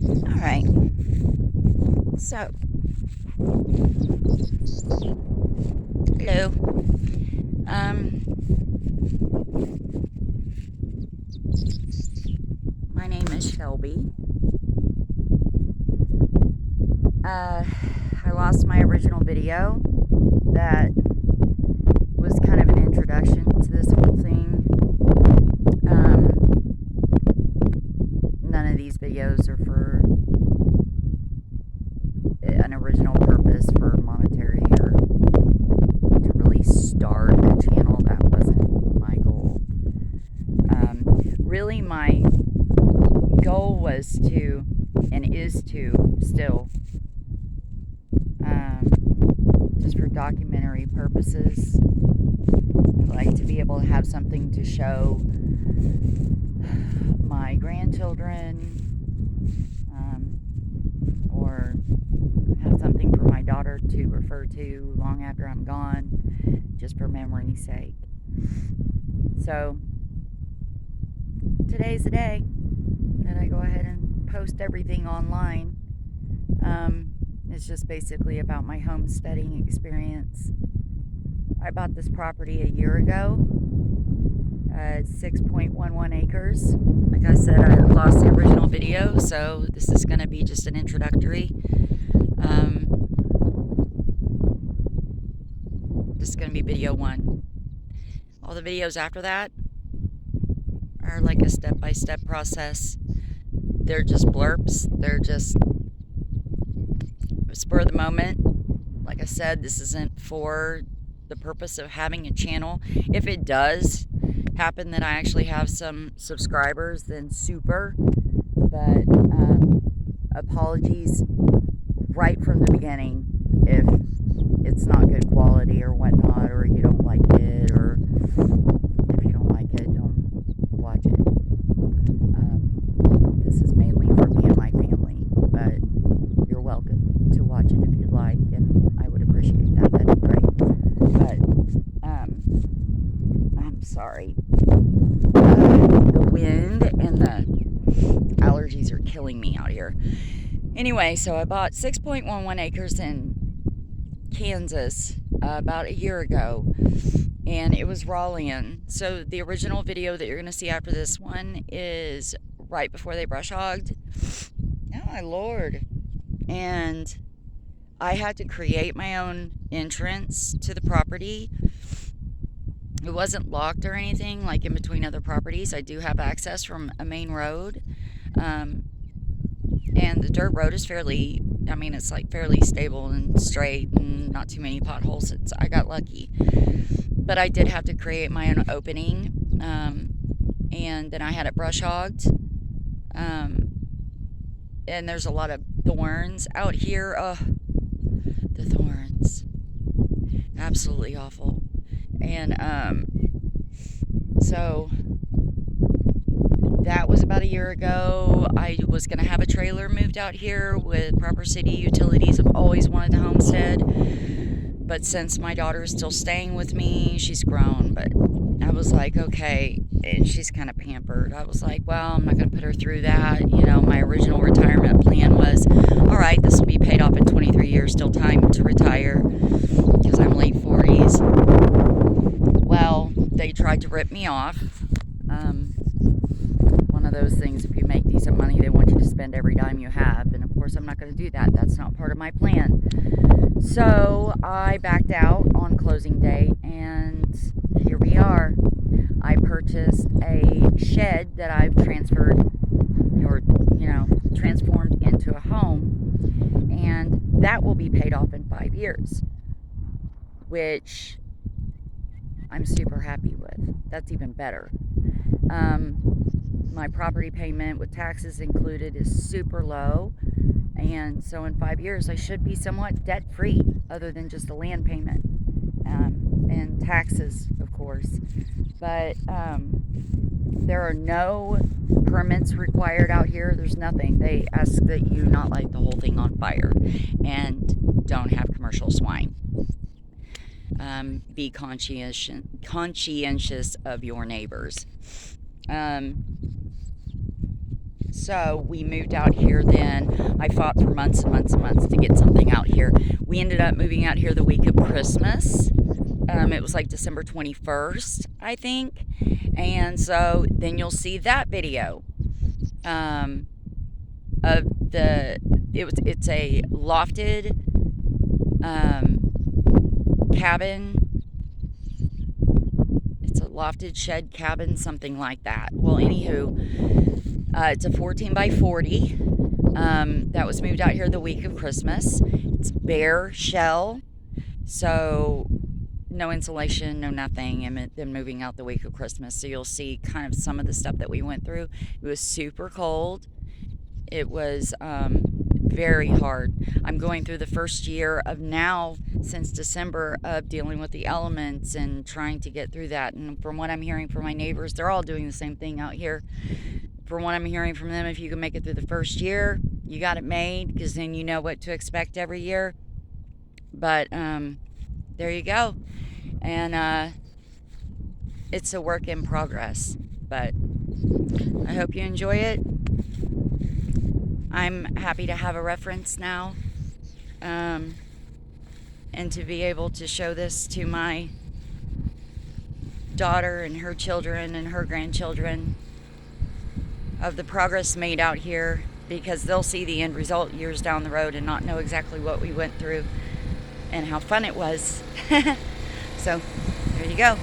All right. So, hello. Um, my name is Shelby. I lost my original video that was kind of an introduction to this whole thing. None of these videos are for an original purpose for monetary or to really start a channel. That wasn't my goal. Really, my goal was to, and is to still, just for documentary purposes, like to be able to have something to show my grandchildren, or have something for my daughter to refer to long after I'm gone, just for memory's sake. So today's the day that I go ahead and post everything online. It's just basically about my homesteading experience. I bought this property a year ago. 6.11 acres. Like I said, I lost the original video, so this is going to be just an introductory. This is going to be video 1. All the videos after that are like a step-by-step process. They're just blurps. They're just spur of the moment. Like I said, this isn't for the purpose of having a channel. If it does happen that I actually have some subscribers, then super. But apologies right from the beginning if it's not good quality or whatnot, or you don't like it, or if you don't like it, don't watch it. This is mainly for me and my family, but you're welcome to watch it if you'd like, and I would appreciate that. That'd be great. But I'm sorry. The wind and the allergies are killing me out here. Anyway, so I bought 6.11 acres in Kansas about a year ago, and it was raw land. So the original video that you're going to see after this one is right before they brush hogged. Oh my lord. And I had to create my own entrance to the property. It wasn't locked or anything like in between other properties. I do have access from a main road. And the dirt road is it's like fairly stable and straight and not too many potholes. I got lucky. But I did have to create my own opening. And then I had it brush hogged. And there's a lot of thorns out here. The thorns. Absolutely awful. And so that was about a year ago. I was going to have a trailer moved out here with proper city utilities. I've always wanted to homestead. But since my daughter is still staying with me, she's grown. But I was like, okay, and she's kind of pampered. I was like, well, I'm not going to put her through that. My original retirement plan was, all right, this will be paid off in 23 years, still time to retire because I'm late 40s. Well, they tried to rip me off. One of those things, if you make decent money, they want you to spend every dime you have. And of course, I'm not going to do that. That's not part of my plan. So I backed out on closing day, and here we are. I purchased a shed that I've transformed into a home, and that will be paid off in 5 years, which I'm super happy with. That's even better. My property payment with taxes included is super low, and so in 5 years I should be somewhat debt-free, other than just the land payment and taxes, of course. But there are no permits required out here. There's nothing. They ask that you not light the whole thing on fire and don't have commercial swine. Be conscientious of your neighbors. So we moved out here then. I fought for months and months and months to get something out here. We ended up moving out here the week of Christmas. It was like December 21st, I think. And so then you'll see that video of it's a lofted cabin. It's a lofted shed cabin, something like that. Well, anywho, it's a 14 by 40 that was moved out here the week of Christmas. It's bare shell, so no insulation, no nothing, and then moving out the week of Christmas. So you'll see kind of some of the stuff that we went through. It was super cold. It was very hard. I'm going through the first year of now, since December, of dealing with the elements and trying to get through that. And from what I'm hearing from my neighbors, they're all doing the same thing out here. From what I'm hearing from them, if you can make it through the first year, you got it made, because then you know what to expect every year. But there you go. And it's a work in progress, but I hope you enjoy it. I'm happy to have a reference now, and to be able to show this to my daughter and her children and her grandchildren of the progress made out here, because they'll see the end result years down the road and not know exactly what we went through and how fun it was. So there you go.